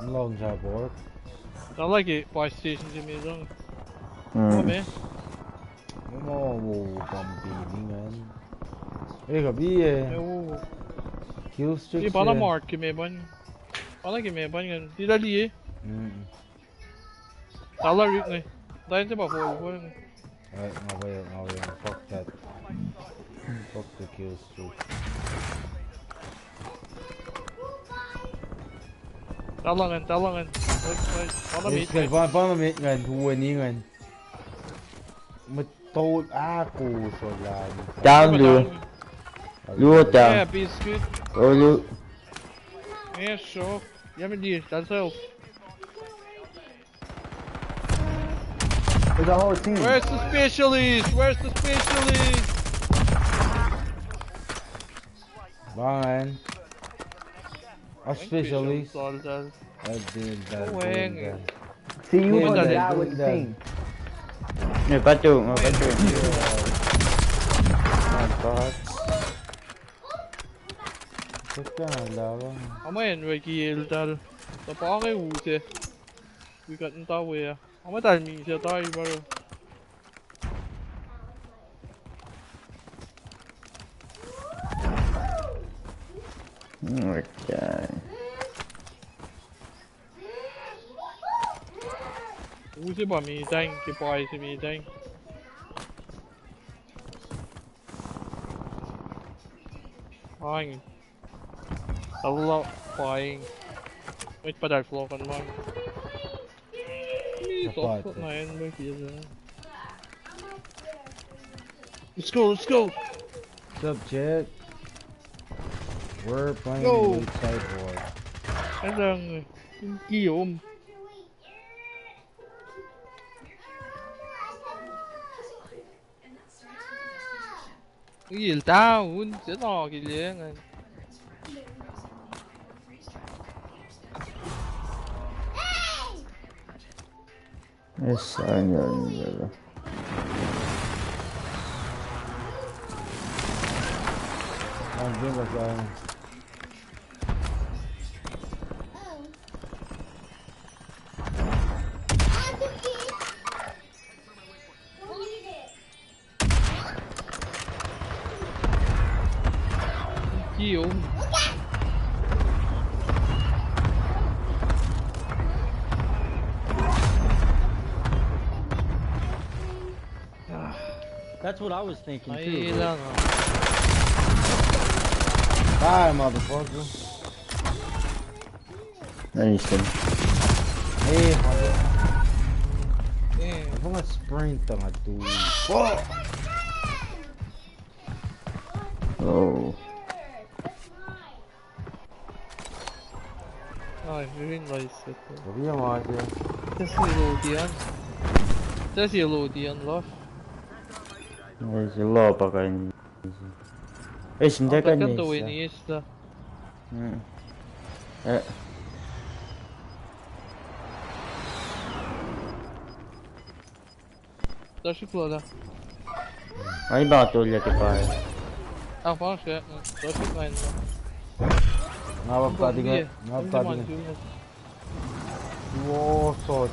Long job work. I like it. Buy stations in me long. Come here. Mo pambini man. Kabi kill streak. Đi bắn nó mọt kìa mẹ bắn. Bắn nó kìa mẹ bắn gần. Đi ra đi. Tao là rít này. Đây sẽ bảo phổi của này. Ngồi fuck that. Fuck the kill streak. Tao là ngân. Tao là mít. Cái bắn mít ngân thua ní ngân. Mà tôi cô rồi là. Down luôn. Lua down. Yeah, biscuit. Go loot. Yeah, sure. Yeah, mình đi. That's all. There's a whole team. Where's the specialist? Where's the specialist? Bye. A specialist. See you on the guy with the team. Người bắt chuột, người bắt chuột. Không ai người kia tao bỏ cái hũ kìa. Vì cận tao về. Không có tài mình sẽ tay bao giờ. Okay. Hũ sẽ bỏ mì tanh, cái bòi sẽ mì tanh. Anh tao lo bòi. Mấy bà đại flow con mong. Top này anh mới kia ra. Let's go, let's go. What's up, Jet? We're playing Elite Sideboard. Cái rằng kia ôm. Cái gì tao muốn sẽ to kìa liền này. Yes, I know. I'm doing like that. Kia ôm. That's what I was thinking too. Bye, motherfucker. Anything. Hey, motherfucker. Vou sprintar a tu. Oh. Ai, hyvin laisset. Kovia maatia. Tässä ei luutian lof. Ei se loopakaan. Ei se mitään niistä. Kattui niistä. Tässä tuolla. Ai mä tulin kai. Fanske. Tässä näin. Ngapa tadi? Wow, sot.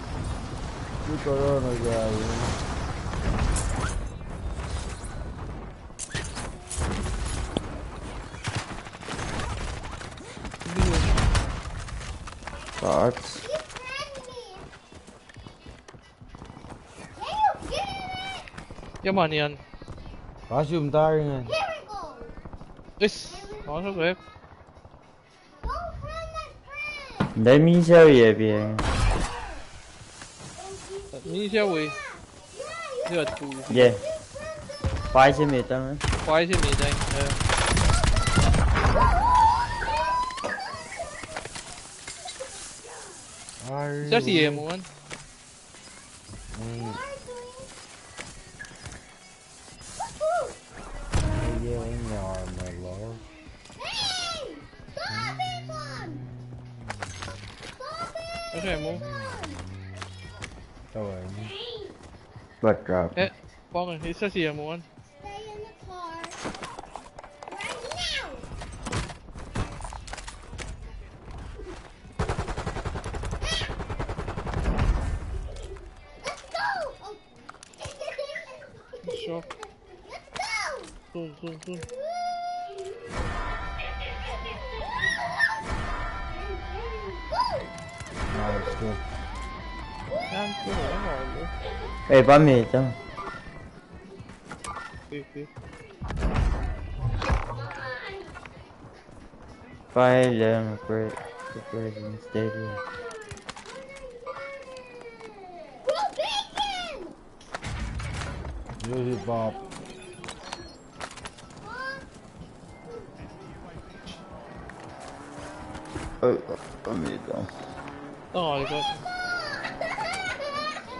Ini corona guys. Starts. Jamanian. Kasih bentar ini. Yes. Masuk ya. Để miếng sao vậy bia? Miếng sao vậy? Đây là tủ. Yeah. Khoai xe mì tao. Khoai xe mì đây. Sao gì em muốn? Em muốn. Đâu rồi? Bật ra. Ê, con ơi, thì sao gì em muốn? soon. Nice, good. Yan, soon. Ano? Eh, pamit ah. Okay. File them preparation stadium. Use it, Bob. Oh, pamit ah. Oh, I got.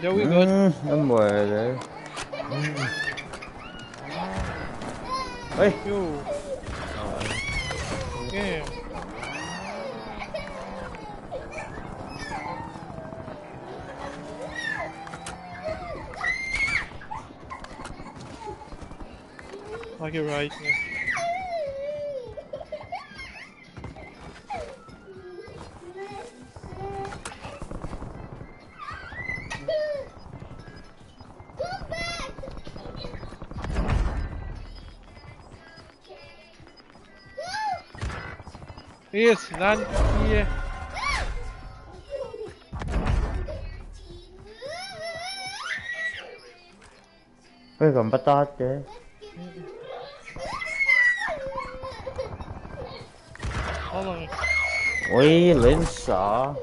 Yeah, we good. I'm worried. Hey. Yo. Damn. I get right here. Yes, nan here. Ôi, còn bắt tát chứ. Hold on. Ui, lên sợ.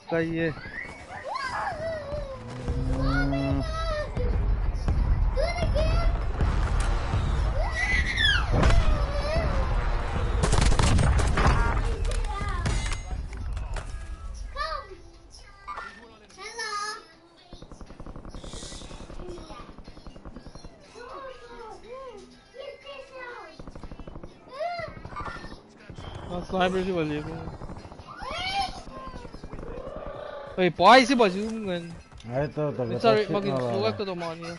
Cây. Sniper sih balik. Hey, Boiis sih baju kan. Ito, Sorry, mag-insulak to naman niya.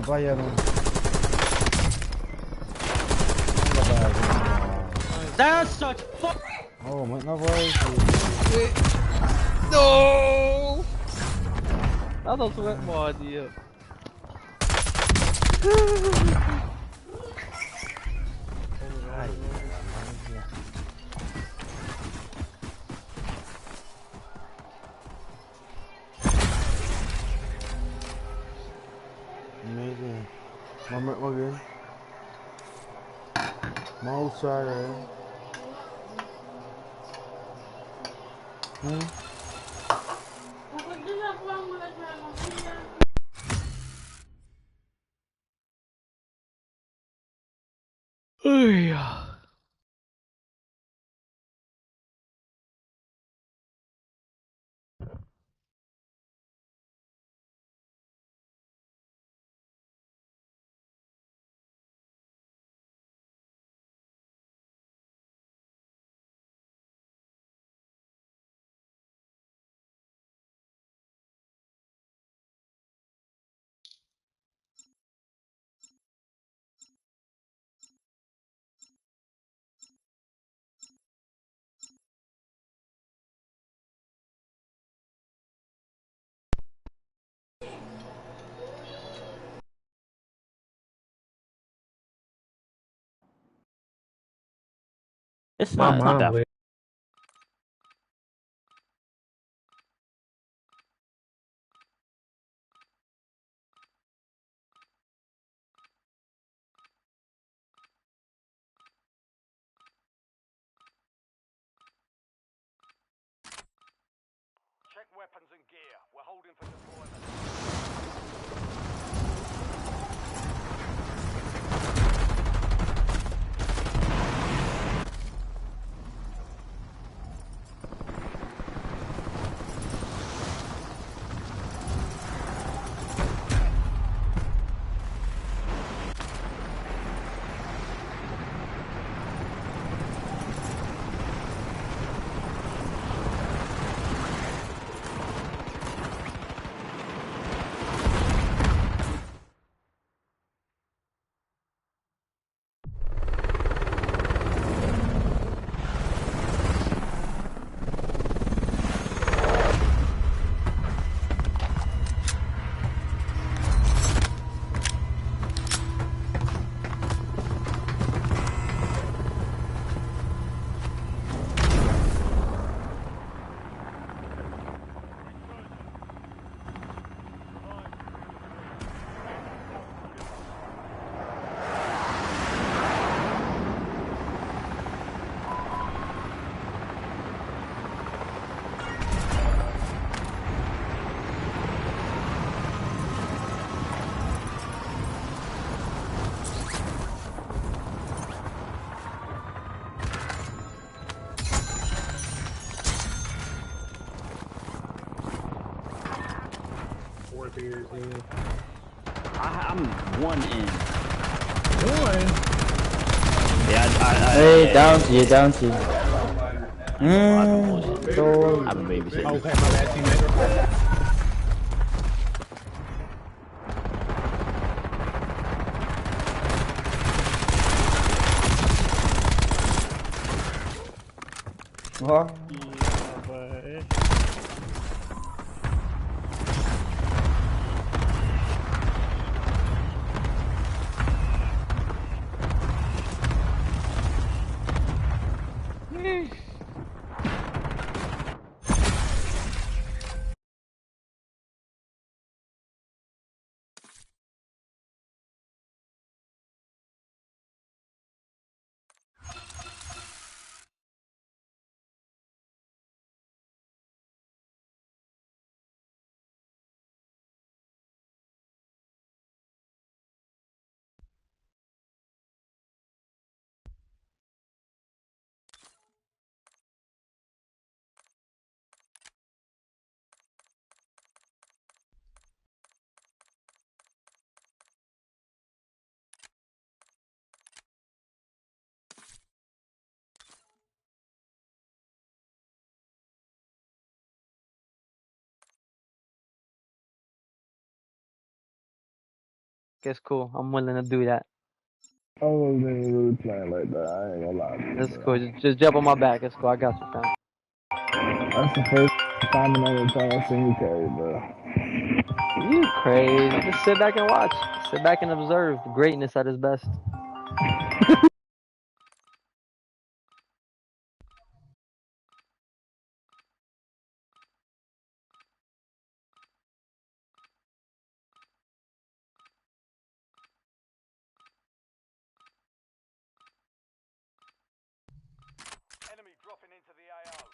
Bayang. That's such fuck. Oh, na Boiis. No! That'll sweat mo idea. Amazing. Mamret mo again. Outside, eh? It's not that. Check weapons and gear. We're holding for deployment. I'm one in. One? Yeah, Hey, down to you, down to you. I've been babysitting. Okay, my bad, teammate. What? Yeah, boy. It's cool. I'm willing to do that. I wasn't really playing like that. I ain't gonna lie to you, It's bro. cool. Just jump on my back. It's cool. I got you, fam. That's the first time and only time I've seen you carry, bro. You crazy. Just sit back and watch. Sit back and observe greatness at its best. Enemy dropping into the AO.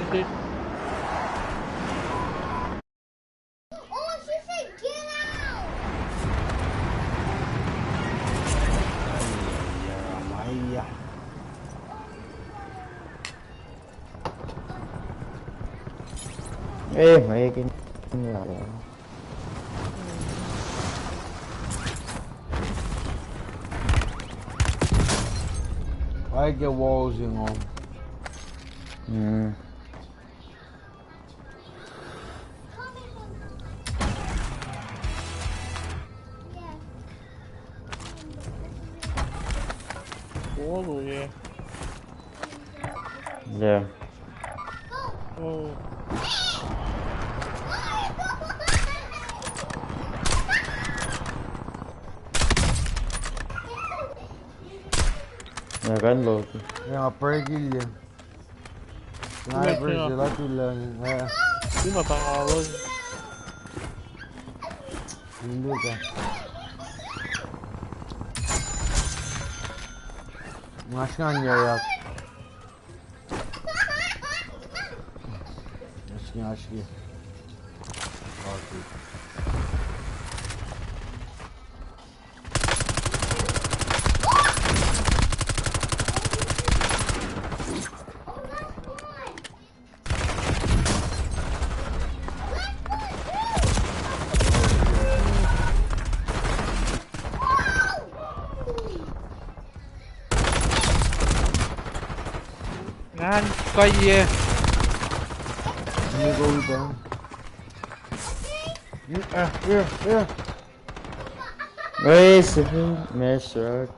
Nanti. Maya. Mấy cái là I get walls in on. Oh, yeah. Yeah. Oh. Nhà gắn luôn. Yang pergi dia. Sniper tengok. sila tu lah. Dia matang awal. Hindu kan. Maskan ya ya. Aşkı. Okey. Ngan, coi gì vậy? Ini go down. Yeah. Race, Mr.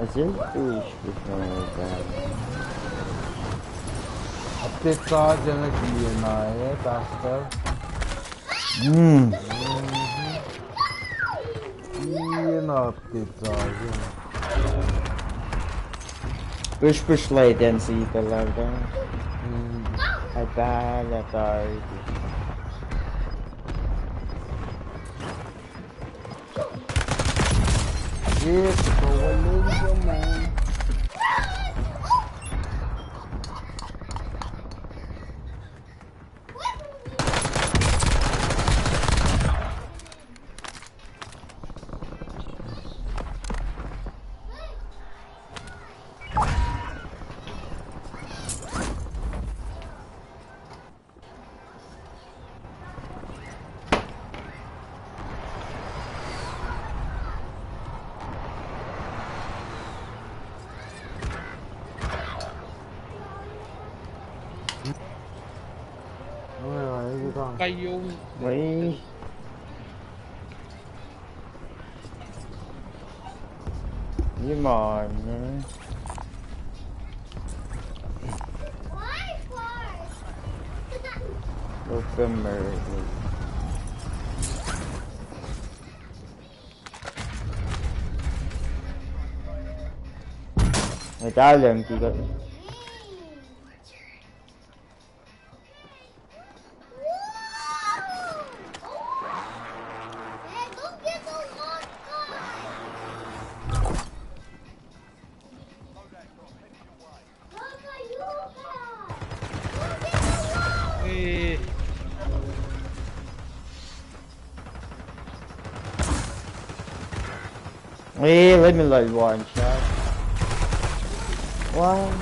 Acil bu iş bitmedi. Update जनक लिए ना है caster ये ना update Push latency talaga. Ay bahala tayo. Yes, kawaling naman. Kayo. May Yimon. Open murder. Italian tiga. Hey, let me like one shot. One.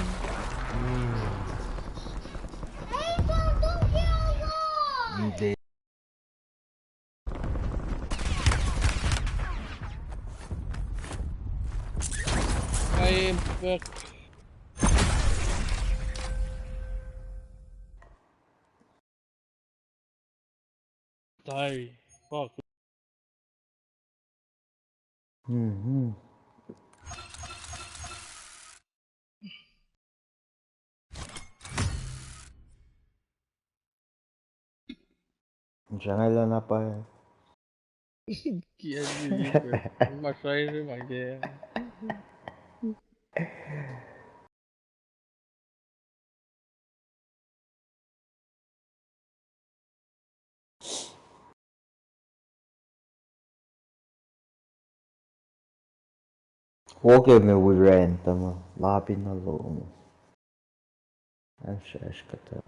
Hindi. I am back. Die. Fuck. Jangan lang na pa. Kian you masaya rin magkaya. Huwag me with rent mo. Lapin na loob mo. Ash ka to.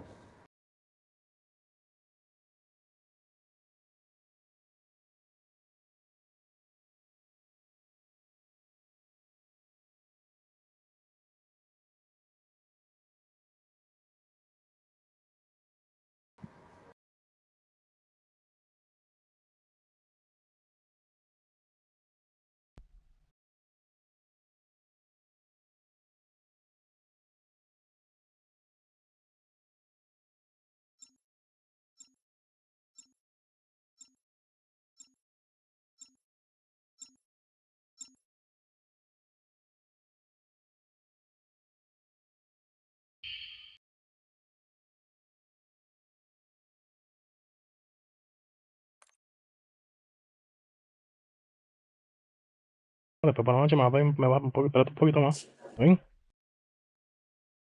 Después para la noche me va un poquito, espérate un poquito más. ¿Ven?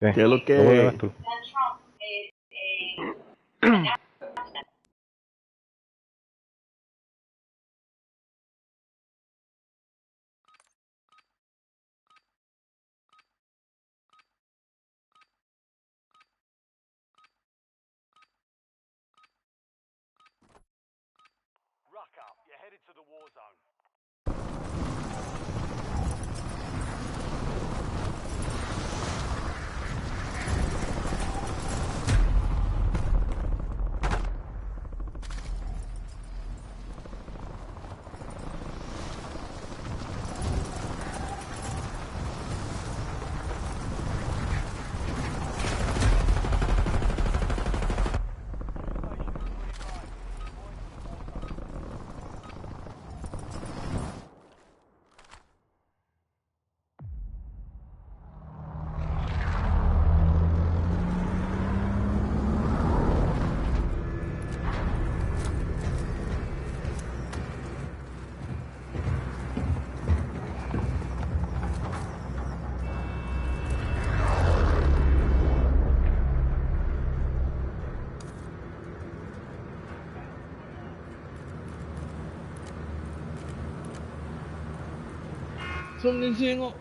¿Qué es lo Luego le que? das tú. Ruck up. You're headed to the war zone. Some ninja.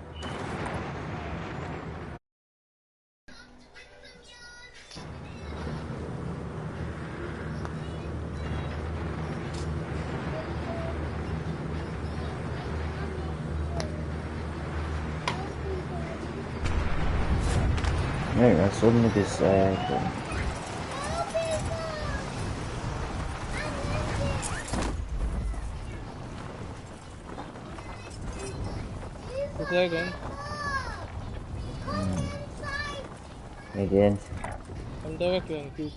Nej, jag såg nog det säkert. Kosraean. Again. Ang tawag ko ang cute.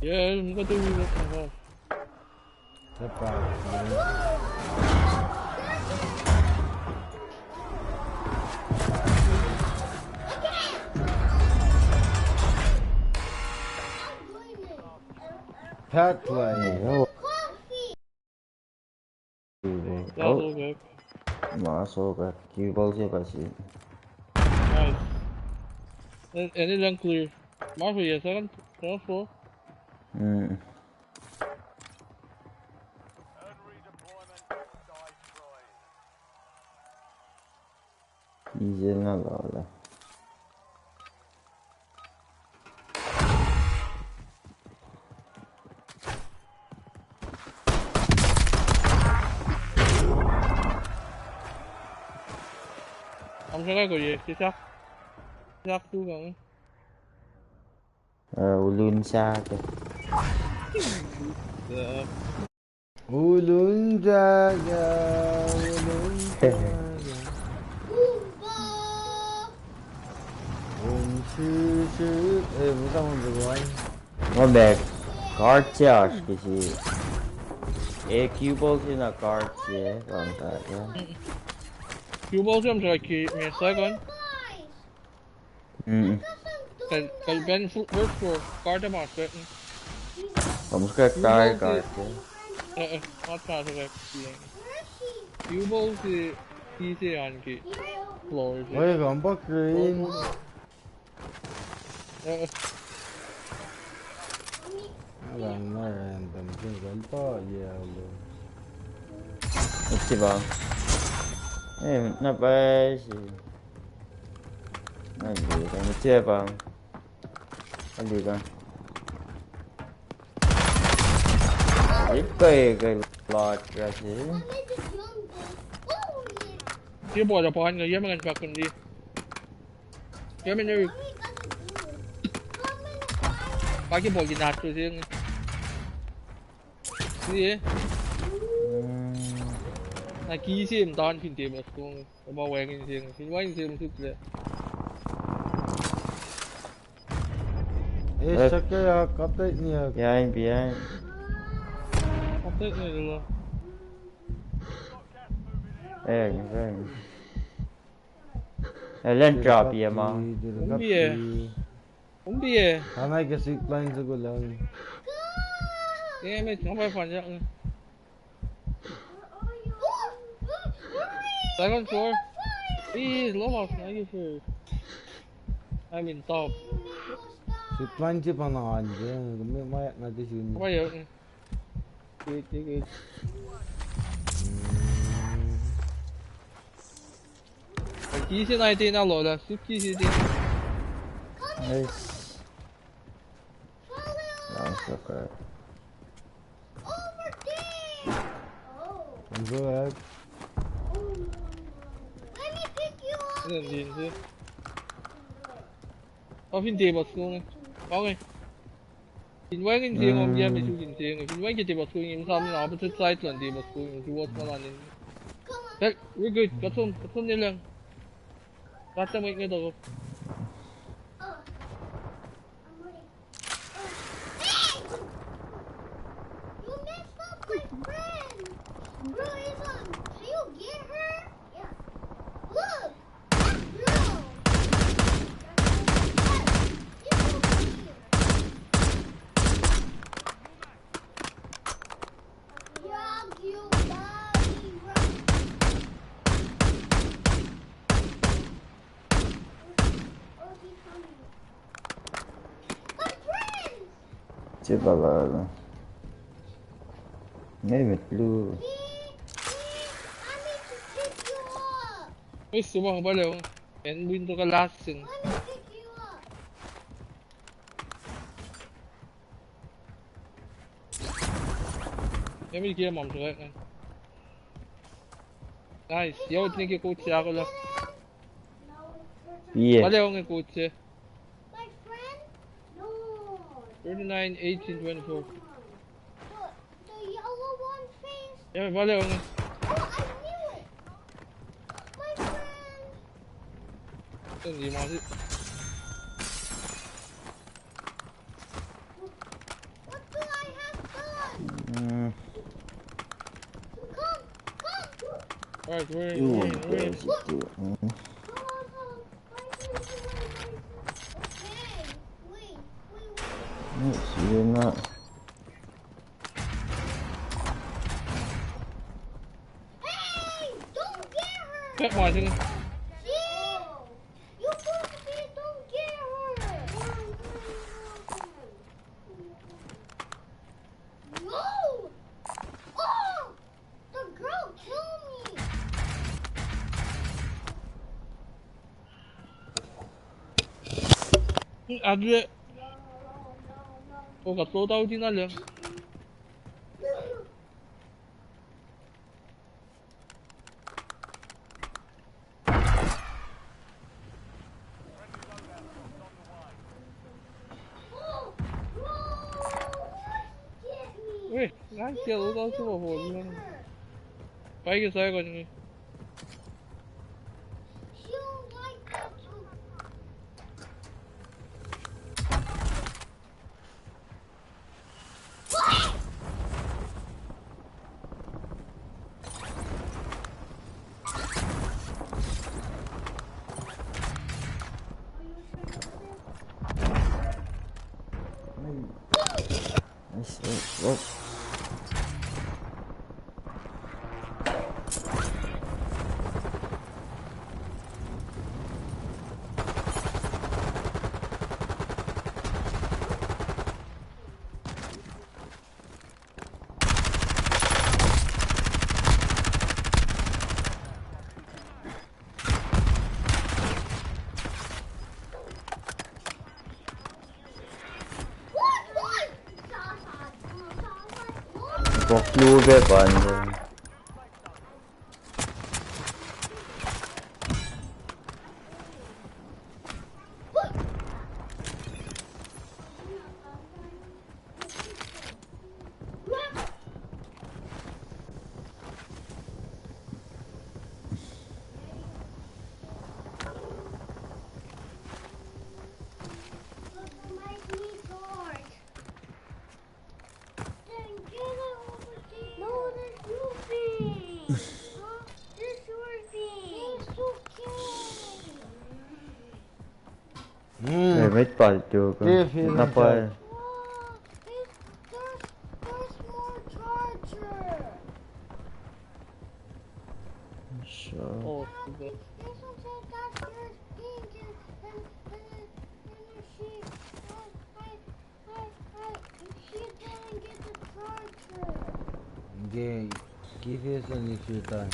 Yeah, muka tu juga apa? Cepat. Pathway. Oh. That's okay. Masuk ke keyboard siapa sih? Nice. Any lang clear. Marvel, yes, second floor. Hmm. Earn redeployment. Die trying. Easy na lah. Ông sẽ có gì? Chị chắc. Chắc chú gần. Ulun sa ke. Ulun jaga, ulun jaga. Bukan untuk anh. Nó bè card chứ cái gì? Keyboard thì là card chứ, còn tại cái. Keyboard jump like me a second. Cái bên first floor, card em out. Vamos que card chứ. Not fast like Keyboard thì PC on cái floor. Ôi còn bắt green. Lần này tầm trên vẫn to nhiều luôn. Oke bang. Kenapa sih? Aduh, kan lucu ya bang. Aduh kan. Cái lọt ra chứ. Cái bộ là bỏ anh người dân mình bạc cần đi. Cái mình đi. Ba cái bộ gì nạt rồi chứ. Cái gì? Na key xem đón phim tiệm ở xuống, bảo vệ cái gì, phim quay xem chút nữa. Ê, sao cái có tết nhiều. Behind. Không tết này được rồi. Vâng. Lên drop vậy mà. Không biết. Hôm nay cái xịt lên cho cô lần. Em ấy không phải phản nhận. Second floor. Please, low off, now you first. I'm in top. Xịt lên chứ bằng hòn chứ, không biết mấy nó chứ xin. Không phải vậy. Cái. Key sẽ này tên nào rồi là, ship key sẽ tên. Nice. That's okay. Không có hết. Cái làm gì chứ? Có phim tiệm bật xuống này. Có này. Phim quay cái tiệm ông giam bị chú kinh tiệm này. Phim quay cái tiệm bật xuống em sao nó bắt được sai tuần tiệm bật xuống chú what's going on in. Hey, we're good. Got some đi lang. Got some mấy cái đồ. C'est pas mal. Mais blue. Uy, sumang balaw. And window ka last sin. Jeg vil give ham omdrejning. Nice, jeg vil ikke gå til Akula. Yeah. Hvad laver hun gå til? 39, 18, 24. Jamen, hvad laver hun? Det er lige meget tid. Alright, we're in. You're not. Hey! Don't get her! Kijk maar, zingen. Yeah! You're supposed to be don't get her! No! Oh! The girl killed me! Adle. Oh, gaat loadout in alle. Wait, நான் loadout சும்மா போடுங்க. Bike சாய கொஞ்சம். She don't like that too. Whoa. Bok lube bande. Mấy quả chuột. Nó quay. Oh, super. Yeah, give us a little time.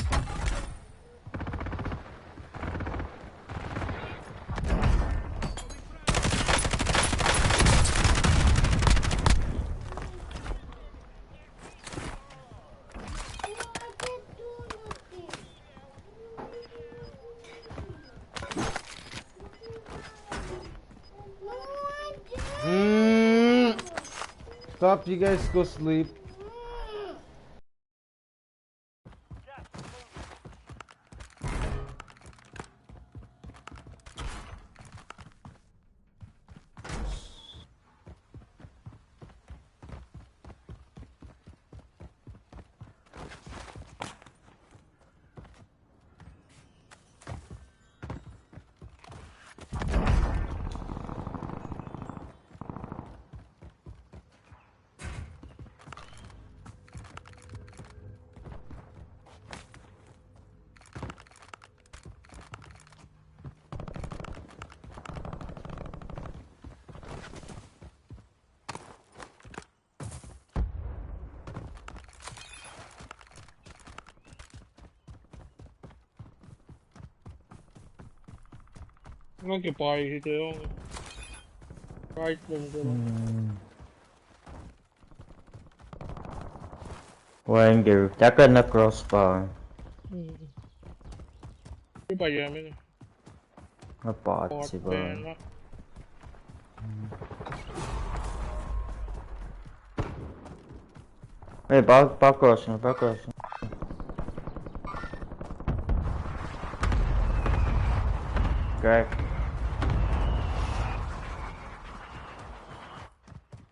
Stop, you guys go sleep. Anche poi si te right Wanger, taka na crossbar. Che paghiamo? Napazzi, ba? Hey, back crossing, back crossing. Crack.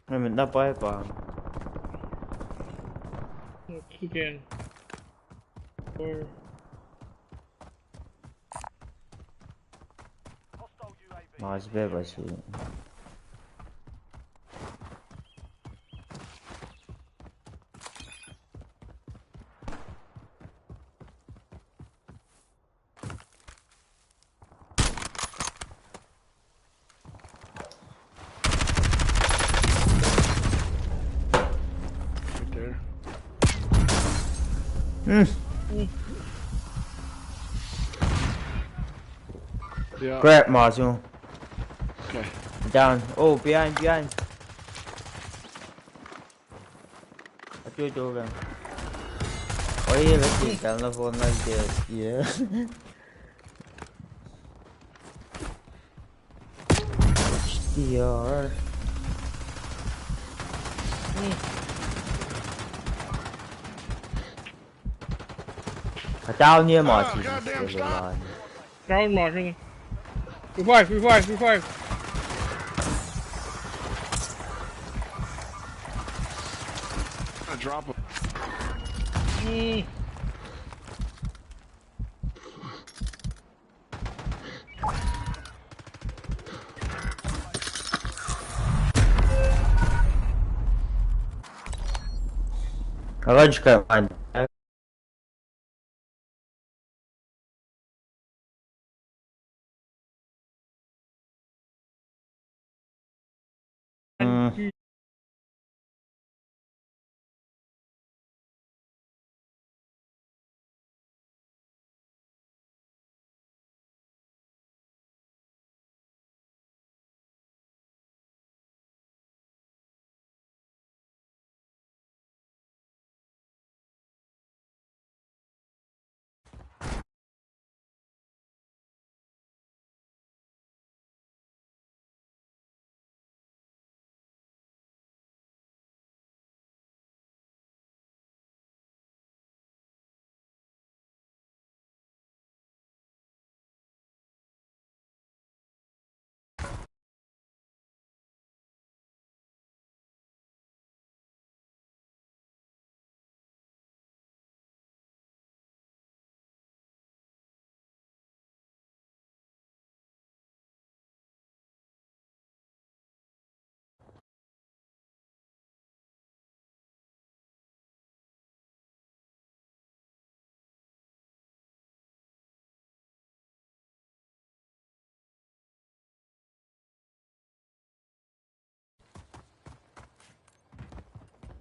Hey, mình đã bay ba. Again. Or Mas bebe assim. Right there. Yeah. Crack, Marzo. Okay. Down. Oh, behind. I do it over. Oh yeah, let's get down the phone like this. Yeah. HDR. Down near Marzo. Goddamn stop. down marking. Revive. I drop him. Логика, Ань.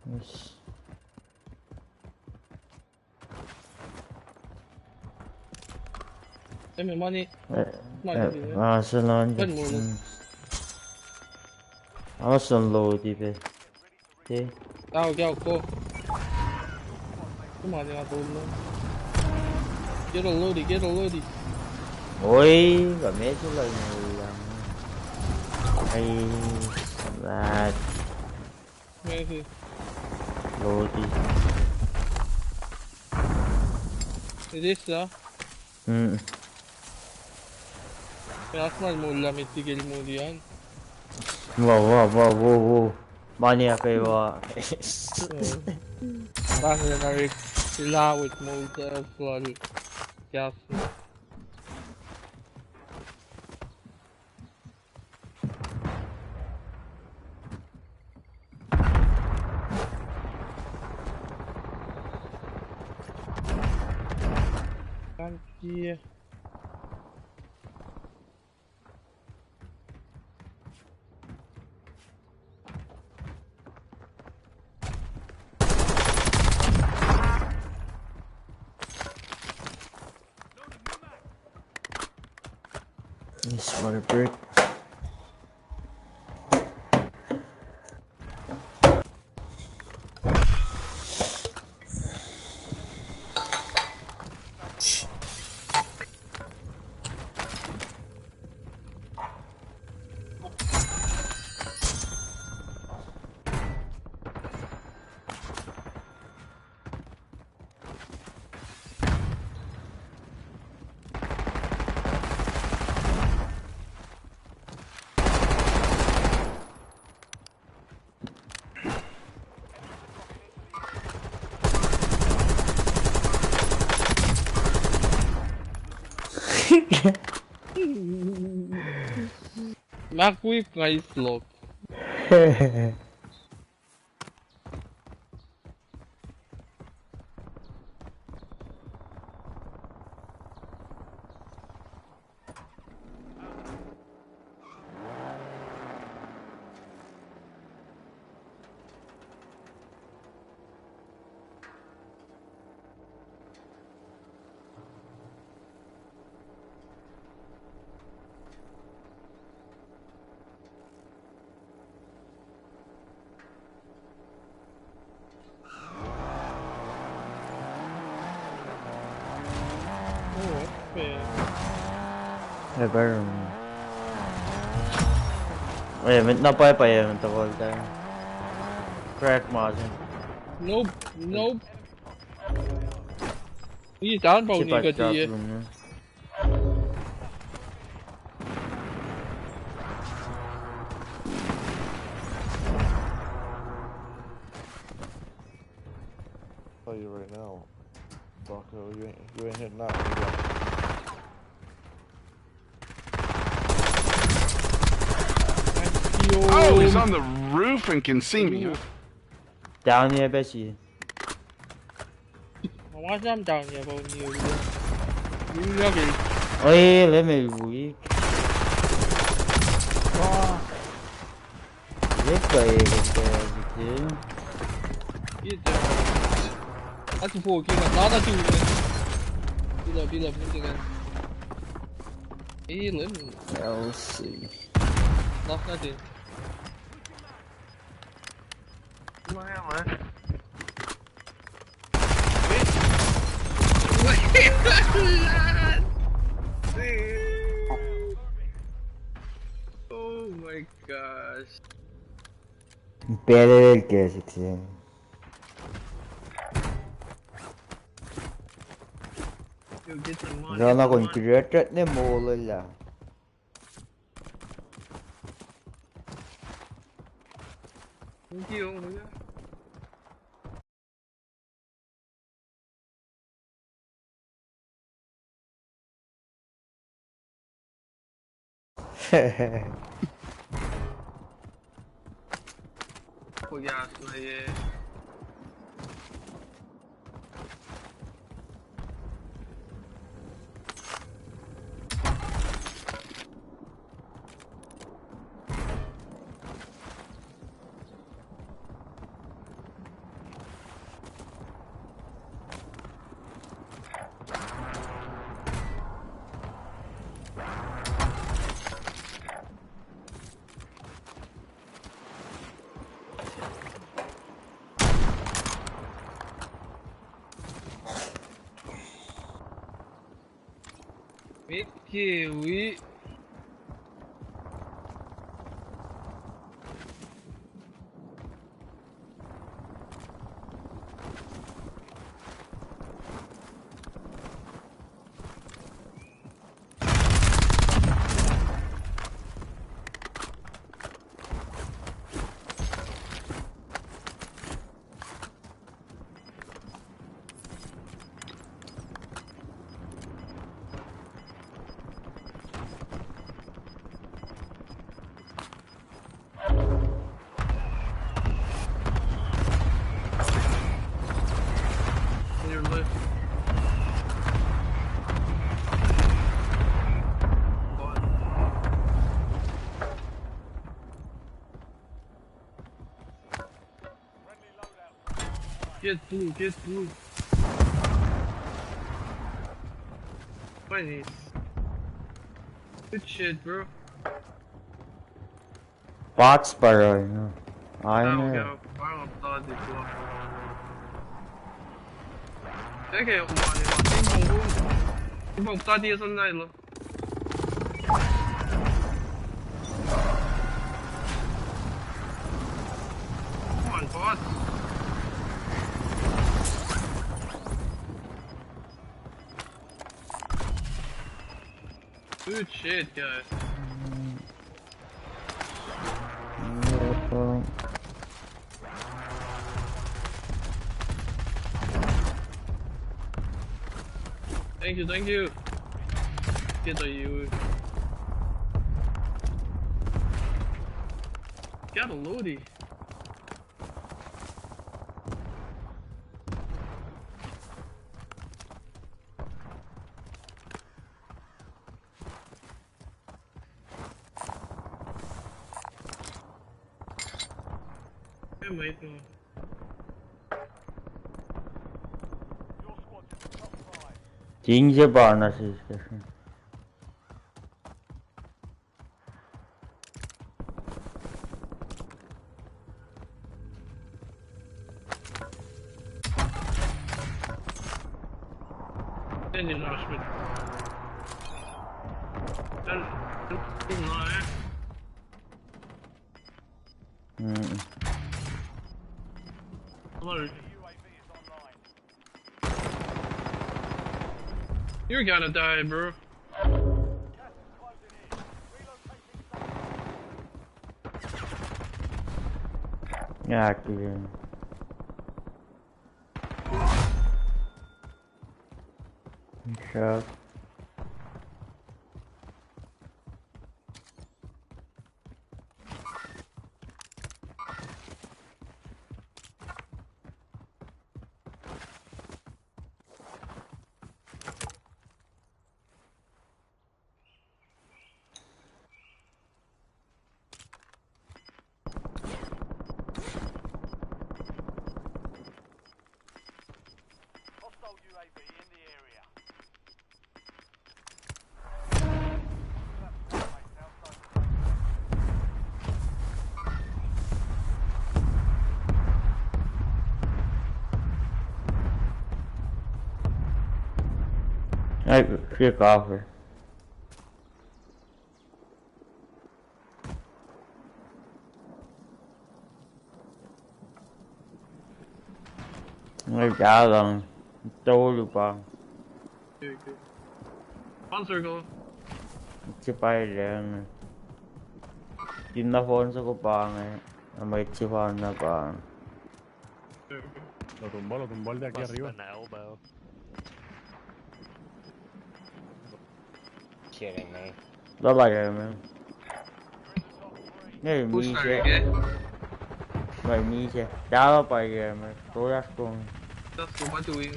Yes. Money. Salon. Quên mùi luôn. Awesome low đi về. Thế. Tao cô. Come on, tao luôn. Get a loady. Ôi, và mấy số lời này hay là Maybe. low đi. Is this da? Asma mulla metti modi yan. Wow. Mania kayo. Bakit na rin silawit mo sa aswal. Gas. Kanki. This mother brick. McQuick nice look. Oh, fair. Ever. Wait, napay pa yun to call tayo. Crack margin. Nope, nope. Ý tán bao nhiêu cái gì? I'll tell you right now, Bucko, you ain't hitting that. Oh, he's on the roof and can see me. Huh? Down here, Bessie. Mà quá dám chào nhà bao nhiêu vậy? Những cái gì? Ôi, lấy mày weak. Rất bầy kìa chứ. Biết chưa? Anh chụp phô kia là nó đã chụp rồi. Bây giờ mình cái ý lớn. LC. Nó ra tiền. Oh my gosh. Pere del que se. You get some money. Rồi nó còn rất nên mua lên là. Không chịu không nữa. Ôi da, này Kiwi. Get through. What is Good shit, bro. Bots pa rồi. Ai Tao nữa. kêu quá là to thì chua. Thế kìa, mà team phòng ta đi sân này luôn. Come on, boss. Good shit, guys. Thank you, thank you. Get the you. Got a loadie. Hey, mate. Tinge bana siz. Then you lost me. Then, hello. You're gonna die, bro. Yeah, kìa. Shot. I kick off her. Người trả lần tôi được bằng One circle. chứ bay đèn chính là phone số của bạn này mấy chiếc phone là bạn Lo tumbó el de aquí arriba. Kidding me. đó là rồi mà này mi sẽ mày mi sẽ trả nó bay rồi mà tôi đã con That's what I'm doing.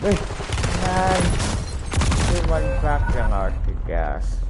đây này cái mình phát ra ngọt thì gas